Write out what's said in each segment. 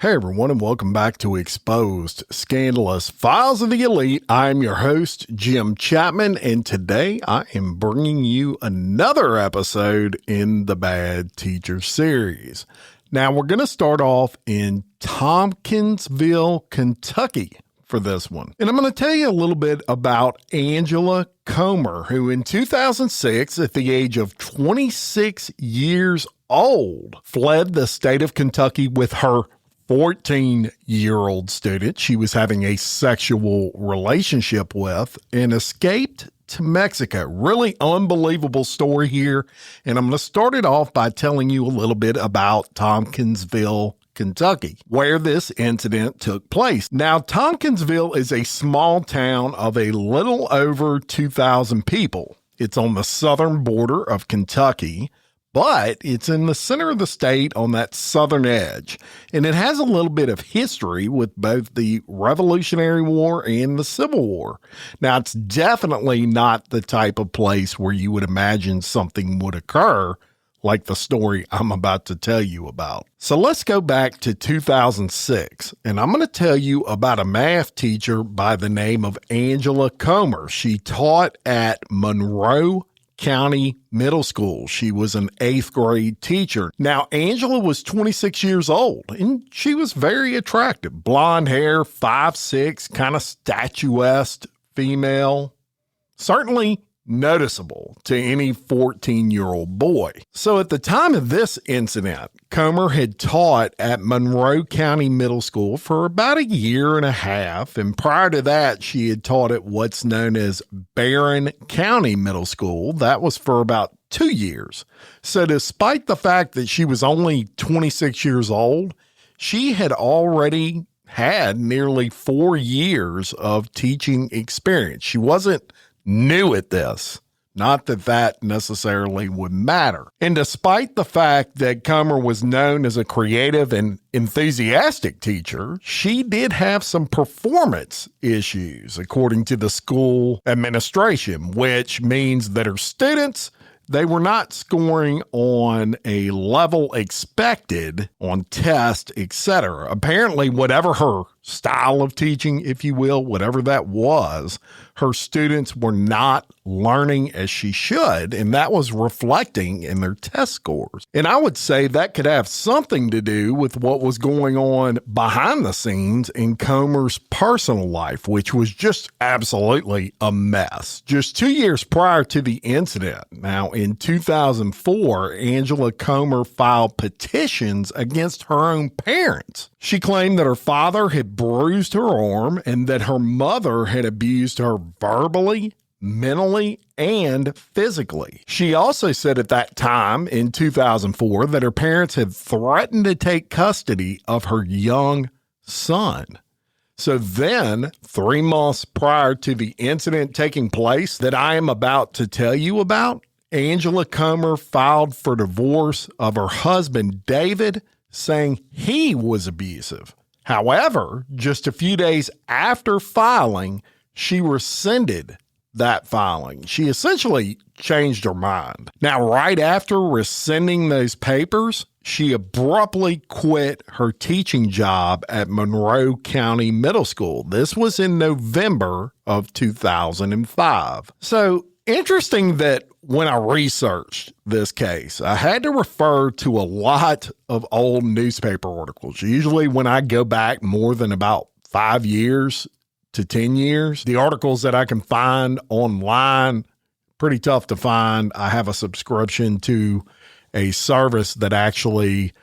Hey everyone, and welcome back to Exposed Scandalous Files of the Elite. I'm your host, Jim Chapman, and today I am bringing you another episode in the Bad Teacher series. Now we're going to start off in Tompkinsville, Kentucky for this one. And I'm going to tell you a little bit about Angela Comer, who in 2006, at the age of 26 years old, fled the state of Kentucky with her 14-year-old student she was having a sexual relationship with and escaped to Mexico. Really unbelievable story here. And I'm going to start it off by telling you a little bit about Tompkinsville, Kentucky, where this incident took place. Now, Tompkinsville is a small town of a little over 2,000 people. It's on the southern border of Kentucky, but it's in the center of the state on that southern edge, and it has a little bit of history with both the Revolutionary War and the Civil War. Now, it's definitely not the type of place where you would imagine something would occur like the story I'm about to tell you about. So let's go back to 2006, and I'm going to tell you about a math teacher by the name of Angela Comer. She taught at Monroe County Middle School. She was an 8th grade teacher. Now, Angela was 26 years old, and she was very attractive. Blonde hair, 5'6", kind of statuesque female. Certainly noticeable to any 14-year-old boy. So at the time of this incident, Comer had taught at Monroe County Middle School for about a year and a half, and prior to that, she had taught at what's known as Barron County Middle School. That was for about 2 years. So despite the fact that she was only 26 years old, she had already had nearly 4 years of teaching experience. She wasn't new at this. Not that that necessarily would matter. And despite the fact that Comer was known as a creative and enthusiastic teacher, she did have some performance issues, according to the school administration, which means that her students, they were not scoring on a level expected on tests, etc. Apparently, whatever her style of teaching, if you will, whatever that was, her students were not learning as she should, and that was reflecting in their test scores. And I would say that could have something to do with what was going on behind the scenes in Comer's personal life, which was just absolutely a mess. Just 2 years prior to the incident, now in 2004, Angela Comer filed petitions against her own parents. She claimed that her father had bruised her arm and that her mother had abused her verbally, mentally, and physically. She also said at that time in 2004 that her parents had threatened to take custody of her young son. So then, 3 months prior to the incident taking place that I am about to tell you about, Angela Comer filed for divorce of her husband, David, saying he was abusive. However, just a few days after filing, she rescinded that filing. She essentially changed her mind. Now, right after rescinding those papers, she abruptly quit her teaching job at Monroe County Middle School. This was in November of 2005. So, interesting that when I researched this case, I had to refer to a lot of old newspaper articles. Usually when I go back more than about 5 years to 10 years, the articles that I can find online, pretty tough to find. I have a subscription to a service that actually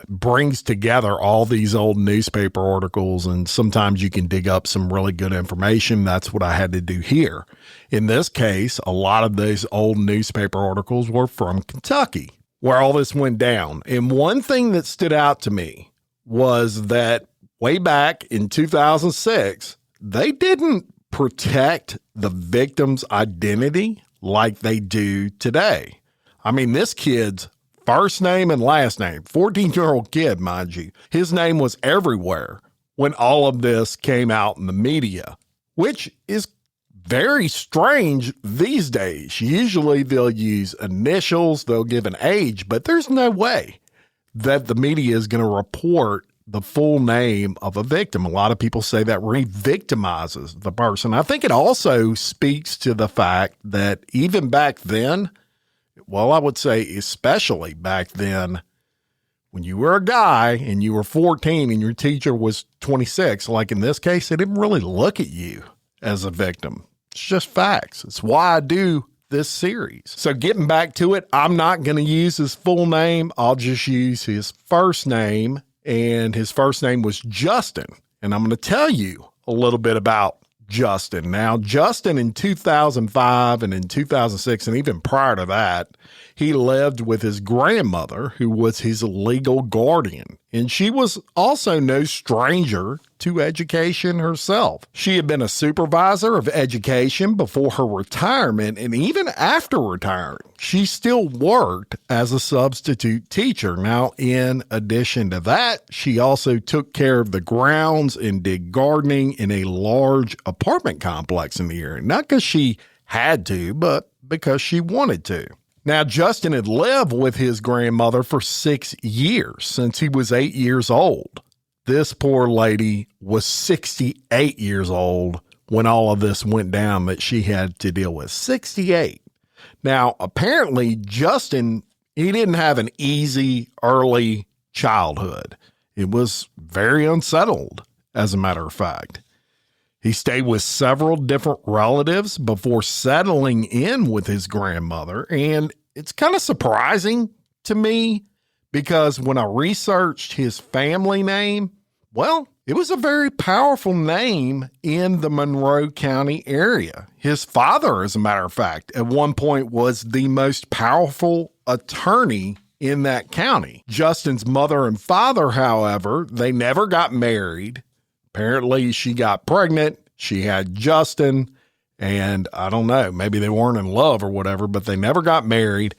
brings together all these old newspaper articles, and sometimes you can dig up some really good information. That's what I had to do here. In this case, a lot of those old newspaper articles were from Kentucky, where all this went down. And one thing that stood out to me was that way back in 2006, they didn't protect the victim's identity like they do today. I mean, this kid's first name and last name, 14-year-old kid, mind you, his name was everywhere when all of this came out in the media, which is very strange these days. Usually they'll use initials, they'll give an age, but there's no way that the media is going to report the full name of a victim. A lot of people say that re-victimizes the person. I think it also speaks to the fact that even back then, well, I would say especially back then, when you were a guy and you were 14 and your teacher was 26, like in this case, they didn't really look at you as a victim. It's just facts. It's why I do this series. So getting back to it, I'm not going to use his full name. I'll just use his first name, and his first name was Justin. And I'm going to tell you a little bit about Justin. Now, Justin in 2005 and in 2006, and even prior to that, he lived with his grandmother, who was his legal guardian. And she was also no stranger to education herself. She had been a supervisor of education before her retirement, and even after retiring, she still worked as a substitute teacher. Now, in addition to that, she also took care of the grounds and did gardening in a large apartment complex in the area. Not because she had to, but because she wanted to. Now, Justin had lived with his grandmother for 6 years, since he was 8 years old. This poor lady was 68 years old when all of this went down that she had to deal with. 68. Now, apparently, Justin, he didn't have an easy early childhood. It was very unsettled, as a matter of fact. He stayed with several different relatives before settling in with his grandmother. And it's kind of surprising to me because when I researched his family name, well, it was a very powerful name in the Monroe County area. His father, as a matter of fact, at one point was the most powerful attorney in that county. Justin's mother and father, however, they never got married. Apparently, she got pregnant, she had Justin, and I don't know, maybe they weren't in love or whatever, but they never got married,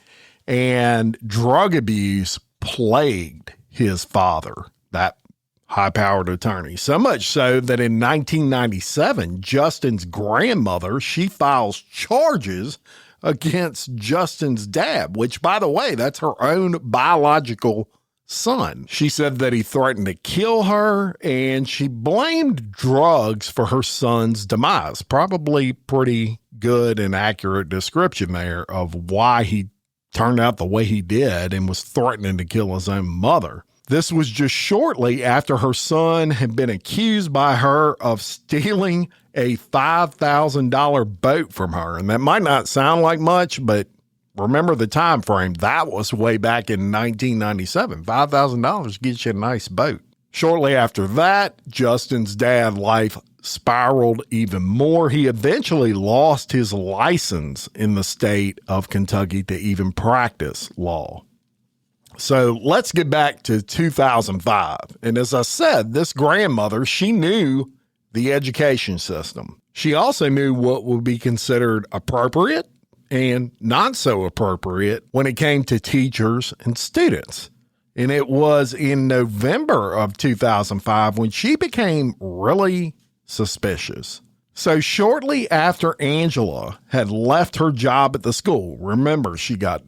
and drug abuse plagued his father, that high-powered attorney. So much so that in 1997, Justin's grandmother, she files charges against Justin's dad, which, by the way, that's her own biological son. She said that he threatened to kill her, and she blamed drugs for her son's demise. Probably pretty good and accurate description there of why he turned out the way he did and was threatening to kill his own mother. This was just shortly after her son had been accused by her of stealing a $5,000 boat from her. And that might not sound like much, but remember the time frame. That was way back in 1997. $5,000 gets you a nice boat. Shortly after that, Justin's dad's life spiraled even more. He eventually lost his license in the state of Kentucky to even practice law. So let's get back to 2005. And as I said, this grandmother, she knew the education system. She also knew what would be considered appropriate and not so appropriate when it came to teachers and students. And it was in November of 2005 when she became really suspicious. So shortly after Angela had left her job at the school, remember, she got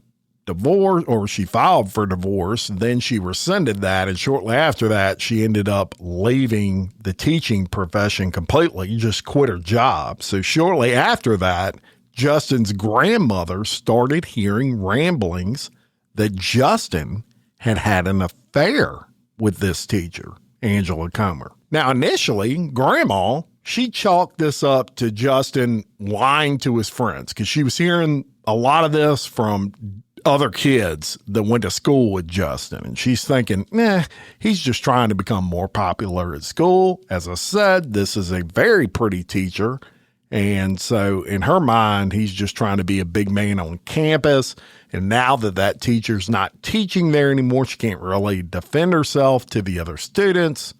divorced, or she filed for divorce, then she rescinded that, and shortly after that, she ended up leaving the teaching profession completely, just quit her job. So shortly after that, Justin's grandmother started hearing ramblings that Justin had had an affair with this teacher, Angela Comer. Now, initially, Grandma, she chalked this up to Justin lying to his friends because she was hearing a lot of this from other kids that went to school with Justin. And she's thinking, he's just trying to become more popular at school. As I said, this is a very pretty teacher. And so in her mind, he's just trying to be a big man on campus. And now that that teacher's not teaching there anymore, she can't really defend herself to the other students.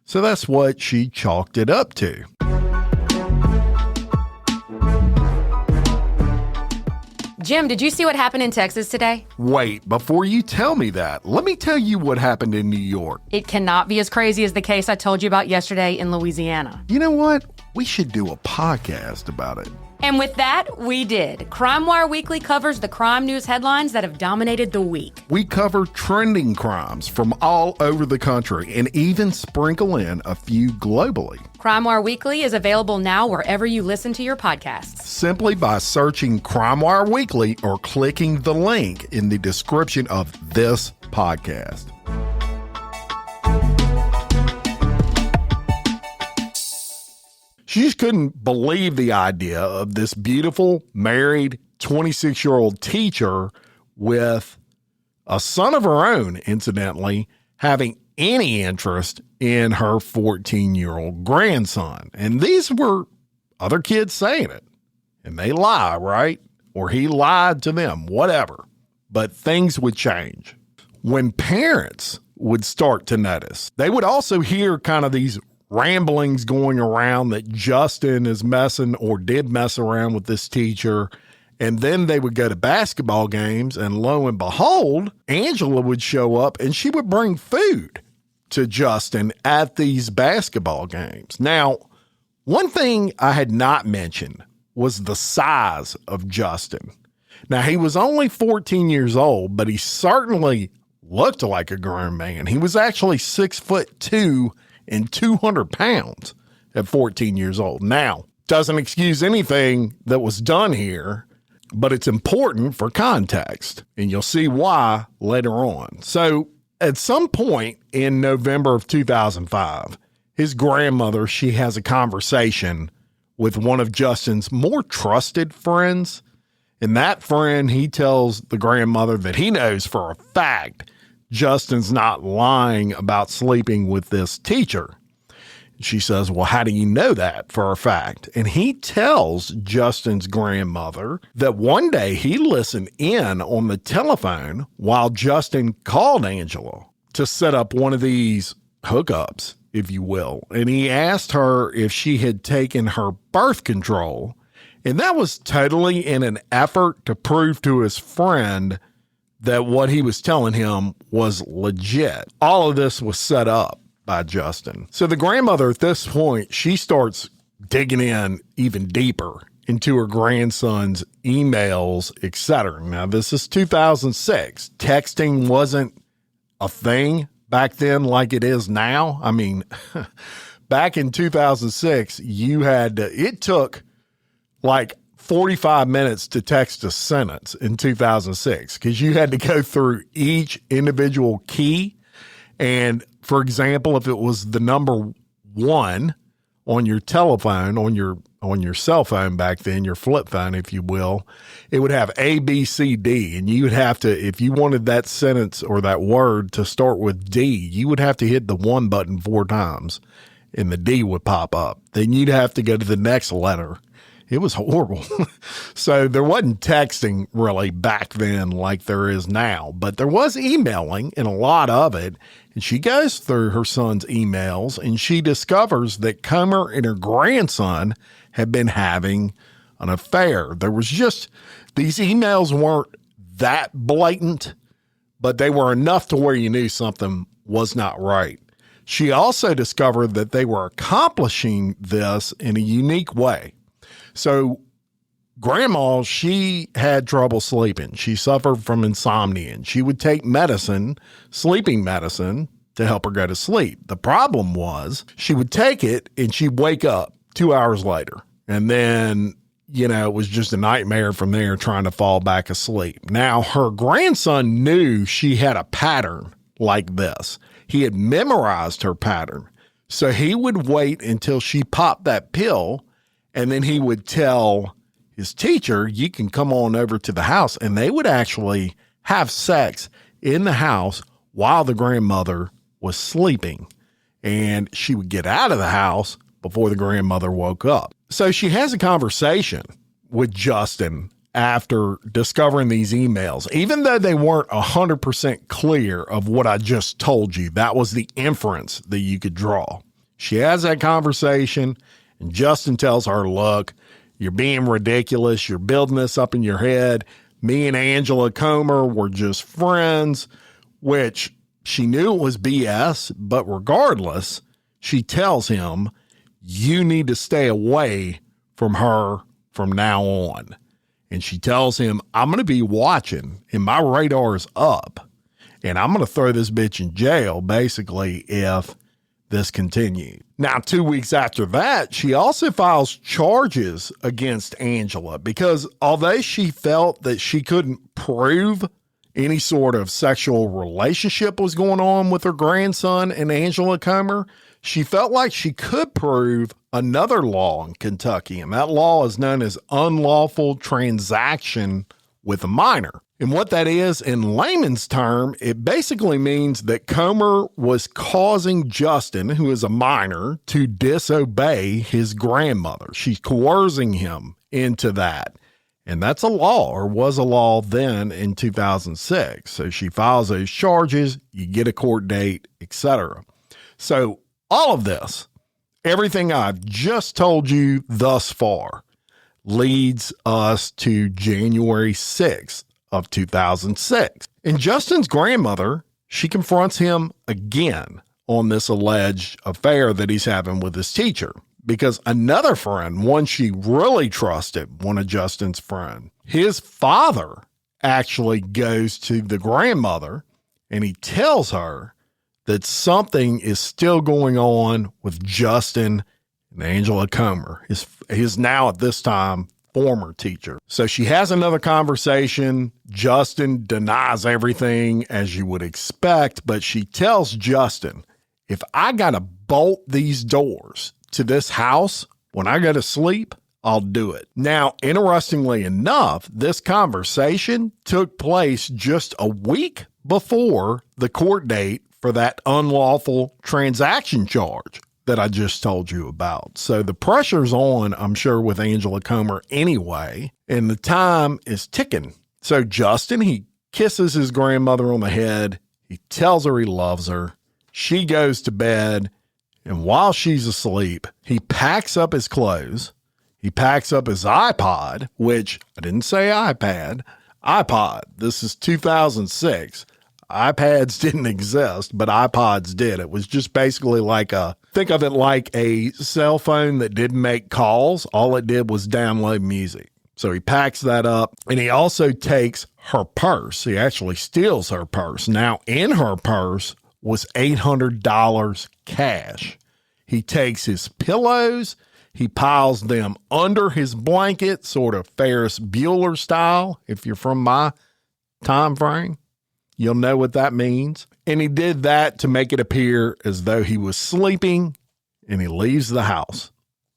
So that's what she chalked it up to. Jim, did you see what happened in Texas today? Wait, before you tell me that, let me tell you what happened in New York. It cannot be as crazy as the case I told you about yesterday in Louisiana. You know what? We should do a podcast about it. And with that, we did. Crime Wire Weekly covers the crime news headlines that have dominated the week. We cover trending crimes from all over the country and even sprinkle in a few globally. Crime Wire Weekly is available now wherever you listen to your podcasts. Simply by searching Crime Wire Weekly or clicking the link in the description of this podcast. She just couldn't believe the idea of this beautiful, married, 26-year-old teacher with a son of her own, incidentally, having any interest in her 14-year-old grandson. And these were other kids saying it. And they lie, right? Or he lied to them, whatever. But things would change. When parents would start to notice, they would also hear kind of these ramblings going around that Justin is messing or did mess around with this teacher. And then they would go to basketball games, and lo and behold, Angela would show up and she would bring food to Justin at these basketball games. Now, one thing I had not mentioned was the size of Justin. Now, he was only 14 years old, but he certainly looked like a grown man. He was actually 6'2" and 200 pounds at 14 years old. Now, doesn't excuse anything that was done here, but it's important for context, and you'll see why later on. So at some point in November of 2005, his grandmother, she has a conversation with one of Justin's more trusted friends. And that friend, he tells the grandmother that he knows for a fact Justin's not lying about sleeping with this teacher. She says, well, how do you know that for a fact? And he tells Justin's grandmother that one day he listened in on the telephone while Justin called Angela to set up one of these hookups, if you will. And he asked her if she had taken her birth control. And that was totally in an effort to prove to his friend that what he was telling him was legit. All of this was set up by Justin. So the grandmother at this point, she starts digging in even deeper into her grandson's emails, etc. Now, this is 2006. Texting wasn't a thing back then like it is now. I mean, back in 2006, it took like 45 minutes to text a sentence in 2006 because you had to go through each individual key. And for example, if it was the number 1 on your telephone, on your cell phone back then, your flip phone, if you will, it would have A, B, C, D. And you would have to, if you wanted that sentence or that word to start with D, you would have to hit the 1 button 4 times and the D would pop up. Then you'd have to go to the next letter. It was horrible. So there wasn't texting really back then like there is now, but there was emailing and a lot of it. And she goes through her son's emails and she discovers that Comer and her grandson had been having an affair. There was just, these emails weren't that blatant, but they were enough to where you knew something was not right. She also discovered that they were accomplishing this in a unique way. So grandma, she had trouble sleeping. She suffered from insomnia and she would take medicine, sleeping medicine, to help her go to sleep. The problem was she would take it and she'd wake up 2 hours later. And then, it was just a nightmare from there trying to fall back asleep. Now, her grandson knew she had a pattern like this. He had memorized her pattern. So he would wait until she popped that pill. And then he would tell his teacher, you can come on over to the house. And they would actually have sex in the house while the grandmother was sleeping. And she would get out of the house before the grandmother woke up. So she has a conversation with Justin after discovering these emails, even though they weren't 100% clear of what I just told you. That was the inference that you could draw. She has that conversation. And Justin tells her, look, you're being ridiculous. You're building this up in your head. Me and Angela Comer were just friends, which she knew it was BS. But regardless, she tells him, you need to stay away from her from now on. And she tells him, I'm going to be watching and my radar is up and I'm going to throw this bitch in jail, basically, if this continues. Now, 2 weeks after that, she also files charges against Angela because although she felt that she couldn't prove any sort of sexual relationship was going on with her grandson and Angela Comer, she felt like she could prove another law in Kentucky, and that law is known as unlawful transaction with a minor. And what that is, in layman's term, it basically means that Comer was causing Justin, who is a minor, to disobey his grandmother. She's coercing him into that. And that's a law, or was a law then in 2006. So she files those charges, you get a court date, etc. So all of this, everything I've just told you thus far, leads us to January 6th of 2006. And Justin's grandmother, she confronts him again on this alleged affair that he's having with his teacher. Because another friend, one she really trusted, one of Justin's friends, his father actually goes to the grandmother and he tells her that something is still going on with Justin and Angela Comer, his now at this time former teacher. So she has another conversation. Justin denies everything as you would expect, but she tells Justin, if I got to bolt these doors to this house when I go to sleep, I'll do it. Now, interestingly enough, this conversation took place just a week before the court date for that unlawful transaction charge that I just told you about. So the pressure's on, I'm sure, with Angela Comer anyway, and the time is ticking. So Justin, he kisses his grandmother on the head. He tells her he loves her. She goes to bed. And while she's asleep, he packs up his clothes. He packs up his iPod, which I didn't say iPad, iPod. This is 2006. iPads didn't exist, but iPods did. It was just basically think of it like a cell phone that didn't make calls. All it did was download music. So he packs that up, and he also takes her purse. He actually steals her purse. Now, in her purse was $800 cash. He takes his pillows, he piles them under his blanket, sort of Ferris Bueller style. If you're from my time frame, you'll know what that means. And he did that to make it appear as though he was sleeping, and he leaves the house.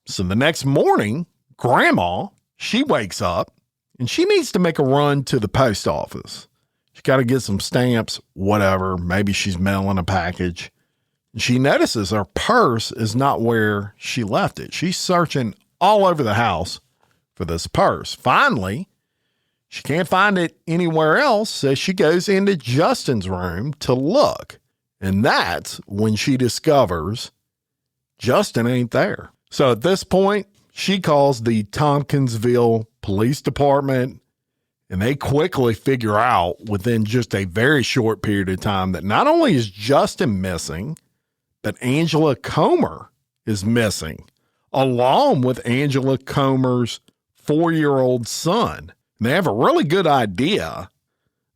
So the next morning, Grandma, she wakes up and she needs to make a run to the post office. She's got to get some stamps, whatever. Maybe she's mailing a package. She notices her purse is not where she left it. She's searching all over the house for this purse. Finally, she can't find it anywhere else, so she goes into Justin's room to look. And that's when she discovers Justin ain't there. So at this point, she calls the Tompkinsville Police Department. And they quickly figure out within just a very short period of time that not only is Justin missing, but Angela Comer is missing, along with Angela Comer's 4-year-old son. And they have a really good idea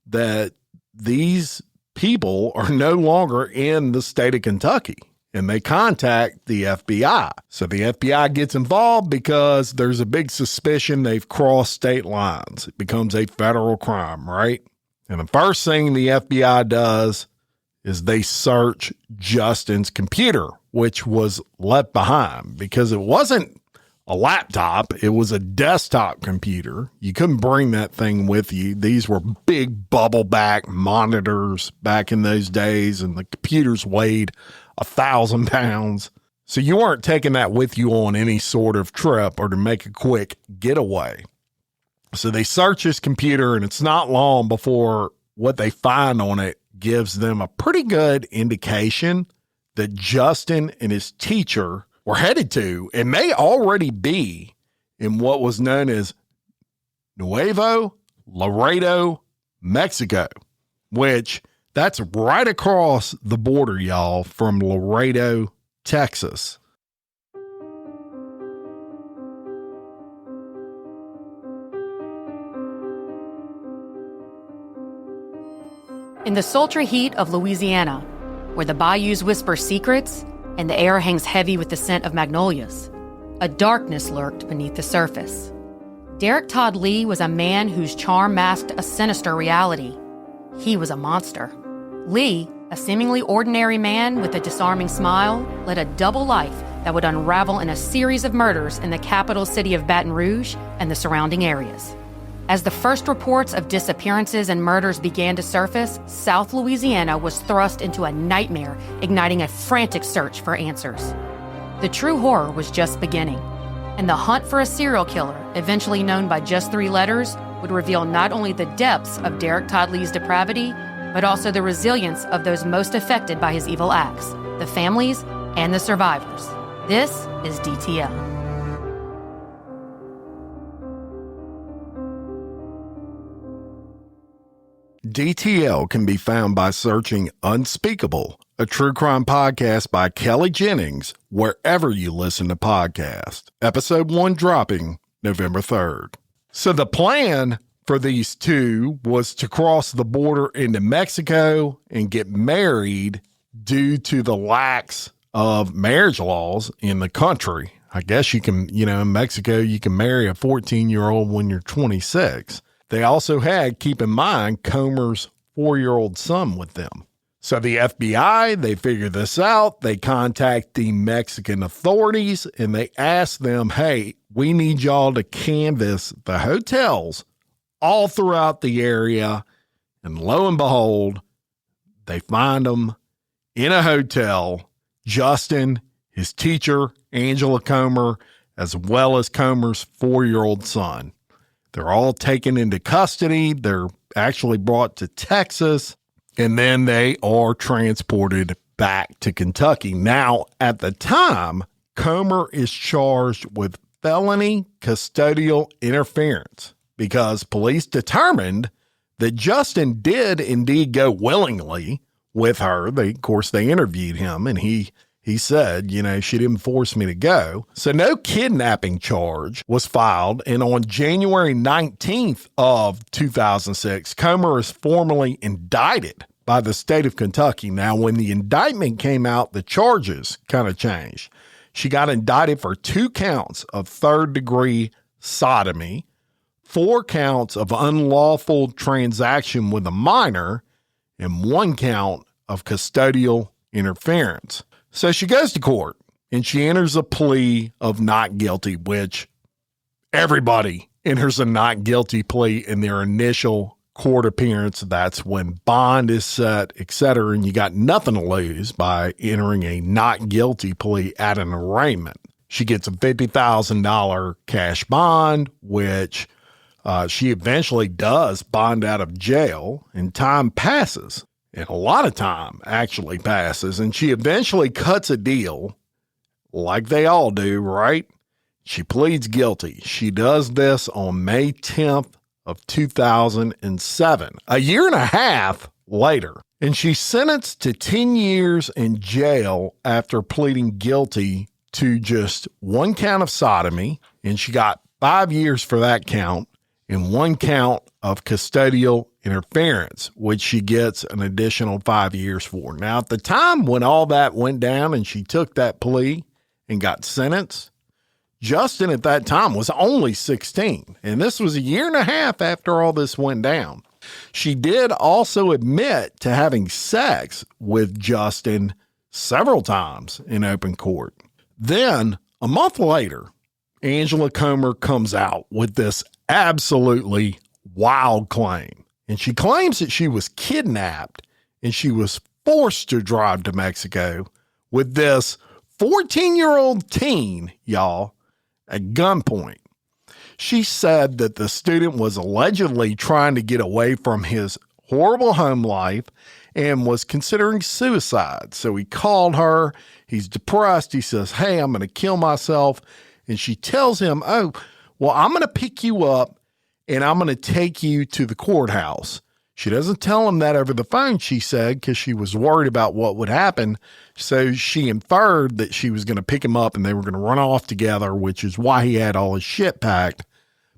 that these people are no longer in the state of Kentucky. And they contact the FBI. So the FBI gets involved because there's a big suspicion they've crossed state lines. It becomes a federal crime, right? And the first thing the FBI does is they search Justin's computer, which was left behind because it wasn't a laptop. It was a desktop computer. You couldn't bring that thing with you. These were big bubble back monitors back in those days, and the computers weighed 1,000 pounds. So you weren't taking that with you on any sort of trip or to make a quick getaway. So they search his computer, and it's not long before what they find on it gives them a pretty good indication that Justin and his teacher were headed to and may already be in what was known as Nuevo Laredo, Mexico, which that's right across the border, y'all, from Laredo, Texas. In the sultry heat of Louisiana, where the bayous whisper secrets and the air hangs heavy with the scent of magnolias, a darkness lurked beneath the surface. Derek Todd Lee was a man whose charm masked a sinister reality. He was a monster. Lee, a seemingly ordinary man with a disarming smile, led a double life that would unravel in a series of murders in the capital city of Baton Rouge and the surrounding areas. As the first reports of disappearances and murders began to surface, South Louisiana was thrust into a nightmare, igniting a frantic search for answers. The true horror was just beginning, and the hunt for a serial killer, eventually known by just 3 letters, would reveal not only the depths of Derek Todd Lee's depravity, but also the resilience of those most affected by his evil acts, the families and the survivors. This is DTL. DTL can be found by searching Unspeakable, a true crime podcast by Kelly Jennings, wherever you listen to podcasts. Episode 1 dropping November 3rd. So the plan for these two was to cross the border into Mexico and get married due to the lax of marriage laws in the country. I guess you can, in Mexico, you can marry a 14-year-old when you're 26. They also had, keep in mind, Comer's 4-year-old son with them. So the FBI, they figure this out. They contact the Mexican authorities and they ask them, hey, we need y'all to canvass the hotels all throughout the area. And lo and behold, they find them in a hotel. Justin, his teacher, Angela Comer, as well as Comer's 4-year-old son. They're all taken into custody. They're actually brought to Texas, and then they are transported back to Kentucky. Now, at the time, Comer is charged with felony custodial interference because police determined that Justin did indeed go willingly with her. Of course, they interviewed him, and he said, she didn't force me to go. So no kidnapping charge was filed. And on January 19th of 2006, Comer is formally indicted by the state of Kentucky. Now, when the indictment came out, the charges kind of changed. She got indicted for 2 counts of third-degree sodomy, 4 counts of unlawful transaction with a minor, and 1 count of custodial interference. So she goes to court and she enters a plea of not guilty, which everybody enters a not guilty plea in their initial court appearance. That's when bond is set, etc. And you got nothing to lose by entering a not guilty plea at an arraignment. She gets a $50,000 cash bond, which she eventually does bond out of jail, and time passes. And a lot of time actually passes, and she eventually cuts a deal like they all do, right? She pleads guilty. She does this on May 10th of 2007, a year and a half later. And she's sentenced to 10 years in jail after pleading guilty to just 1 count of sodomy, and she got 5 years for that count and 1 count of custodial interference, which she gets an additional 5 years for. Now, at the time when all that went down and she took that plea and got sentenced, Justin at that time was only 16, and this was a year and a half after all this went down. She did also admit to having sex with Justin several times in open court. Then, a month later, Angela Comer comes out with this absolutely wild claim. And she claims that she was kidnapped and she was forced to drive to Mexico with this 14-year-old teen, y'all, at gunpoint. She said that the student was allegedly trying to get away from his horrible home life and was considering suicide. So he called her. He's depressed. He says, hey, I'm going to kill myself. And she tells him, oh, well, I'm going to pick you up and I'm going to take you to the courthouse. She doesn't tell him that over the phone, she said, because she was worried about what would happen. So she inferred that she was going to pick him up and they were going to run off together, which is why he had all his shit packed.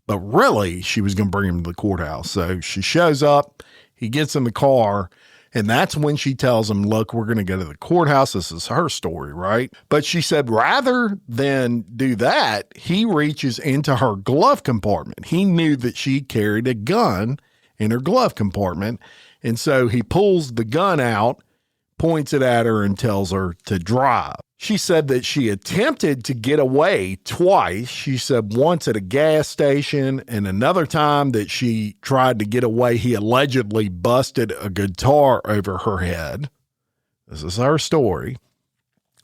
But really, she was going to bring him to the courthouse. So she shows up, he gets in the car, And that's when she tells him, look, we're going to go to the courthouse. This is her story, right? But she said rather than do that, he reaches into her glove compartment. He knew that she carried a gun in her glove compartment. And so he pulls the gun out, points it at her, and tells her to drive. She said that she attempted to get away twice. She said once at a gas station, and another time that she tried to get away, he allegedly busted a guitar over her head. This is her story.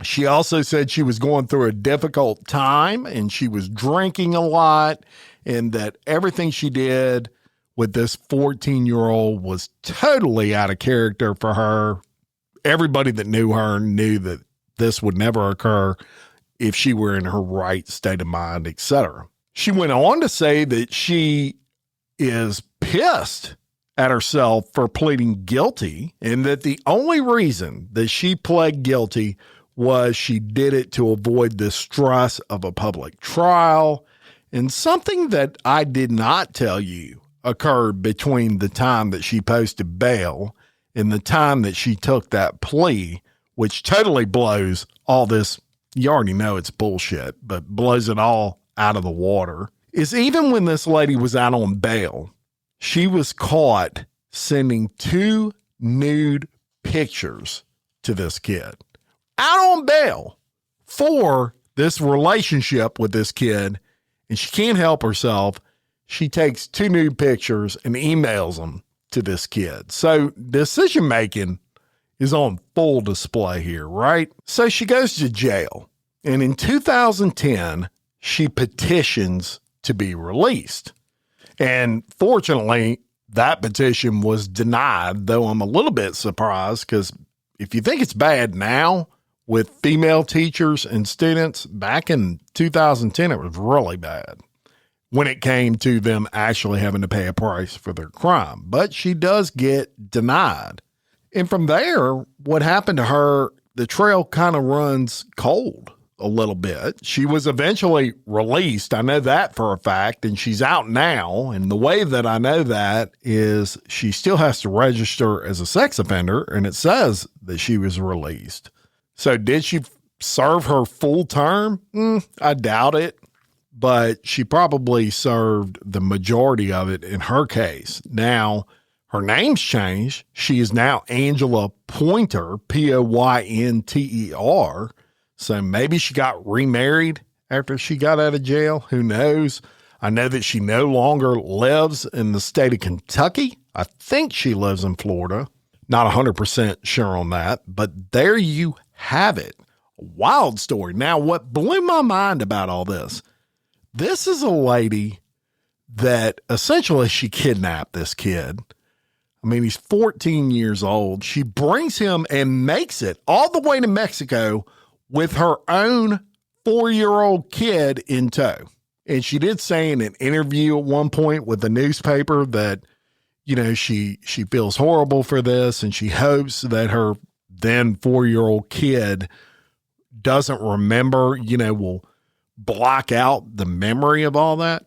She also said she was going through a difficult time and she was drinking a lot, and that everything she did with this 14-year-old was totally out of character for her. Everybody that knew her knew that this would never occur if she were in her right state of mind, etc. She went on to say that she is pissed at herself for pleading guilty, and that the only reason that she pled guilty was she did it to avoid the stress of a public trial. And something that I did not tell you occurred between the time that she posted bail and the time that she took that plea, which totally blows all this. You already know it's bullshit, but blows it all out of the water, is even when this lady was out on bail, she was caught sending 2 nude pictures to this kid out on bail for this relationship with this kid. And she can't help herself. She takes 2 nude pictures and emails them to this kid. So decision making is on full display here, right? So she goes to jail. And in 2010, she petitions to be released. And fortunately, that petition was denied, though I'm a little bit surprised, because if you think it's bad now with female teachers and students, back in 2010, it was really bad when it came to them actually having to pay a price for their crime. But she does get denied. And from there, what happened to her, the trail kind of runs cold a little bit. She was eventually released. I know that for a fact, and she's out now. And the way that I know that is she still has to register as a sex offender, and it says that she was released. So did she serve her full term? I doubt it, but she probably served the majority of it in her case. Now, her name's changed. She is now Angela Pointer, Poynter. So maybe she got remarried after she got out of jail. Who knows? I know that she no longer lives in the state of Kentucky. I think she lives in Florida. Not 100% sure on that, but there you have it. A wild story. Now, what blew my mind about all this is a lady that essentially she kidnapped this kid. I mean, he's 14 years old. She brings him and makes it all the way to Mexico with her own 4-year-old kid in tow. And she did say in an interview at one point with the newspaper that, you know, she feels horrible for this, and she hopes that her then 4-year-old kid doesn't remember, will block out the memory of all that.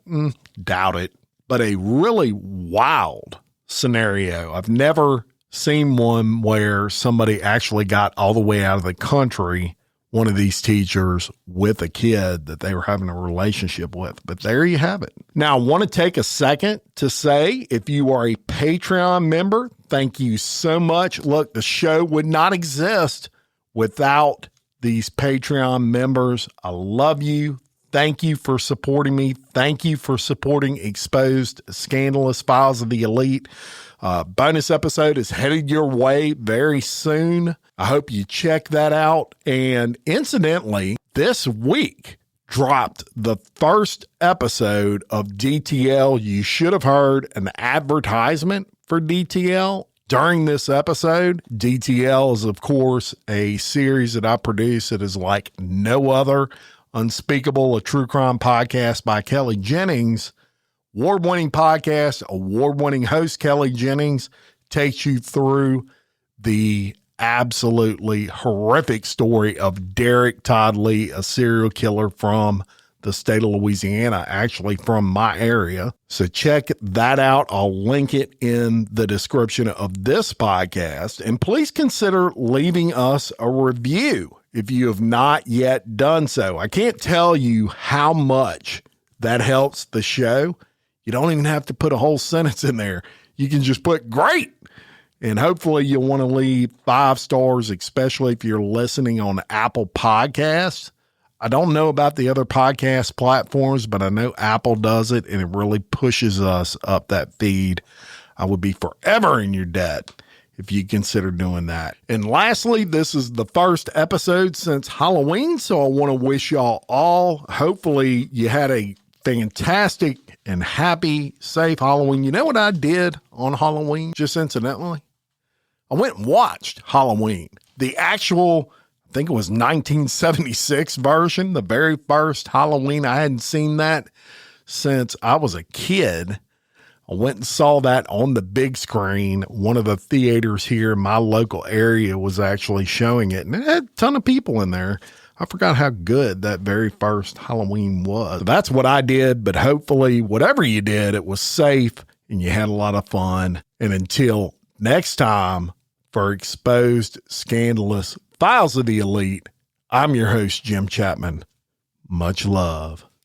Doubt it. But a really wild scenario. I've never seen one where somebody actually got all the way out of the country, one of these teachers, with a kid that they were having a relationship with. But there you have it. Now, I want to take a second to say, if you are a Patreon member, thank you so much. Look, the show would not exist without these Patreon members. I love you. Thank you for supporting me. Thank you for supporting Exposed Scandalous Files of the Elite. Bonus episode is headed your way very soon. I hope you check that out. And incidentally, this week dropped the first episode of DTL. You should have heard an advertisement for DTL during this episode. DTL is, of course, a series that I produce that is like no other. Unspeakable, a true crime podcast by Kelly Jennings. Award-winning podcast, award-winning host Kelly Jennings takes you through the absolutely horrific story of Derek Todd Lee, a serial killer from the state of Louisiana, actually from my area. So check that out. I'll link it in the description of this podcast. And please consider leaving us a review if you have not yet done so. I can't tell you how much that helps the show. You don't even have to put a whole sentence in there. You can just put great. And hopefully you'll want to leave 5 stars, especially if you're listening on Apple Podcasts. I don't know about the other podcast platforms, but I know Apple does it, and it really pushes us up that feed. I would be forever in your debt if you consider doing that. And lastly, this is the first episode since Halloween, so I want to wish y'all all, hopefully you had a fantastic and happy, safe Halloween. You know what I did on Halloween, just incidentally? I went and watched Halloween, the actual, I think it was 1976 version, the very first Halloween. I hadn't seen that since I was a kid. I went and saw that on the big screen. One of the theaters here in my local area was actually showing it, and it had a ton of people in there. I forgot how good that very first Halloween was. So that's what I did, but hopefully whatever you did, it was safe and you had a lot of fun. And until next time, for Exposed Scandalous Files of the Elite, I'm your host, Jim Chapman. Much love.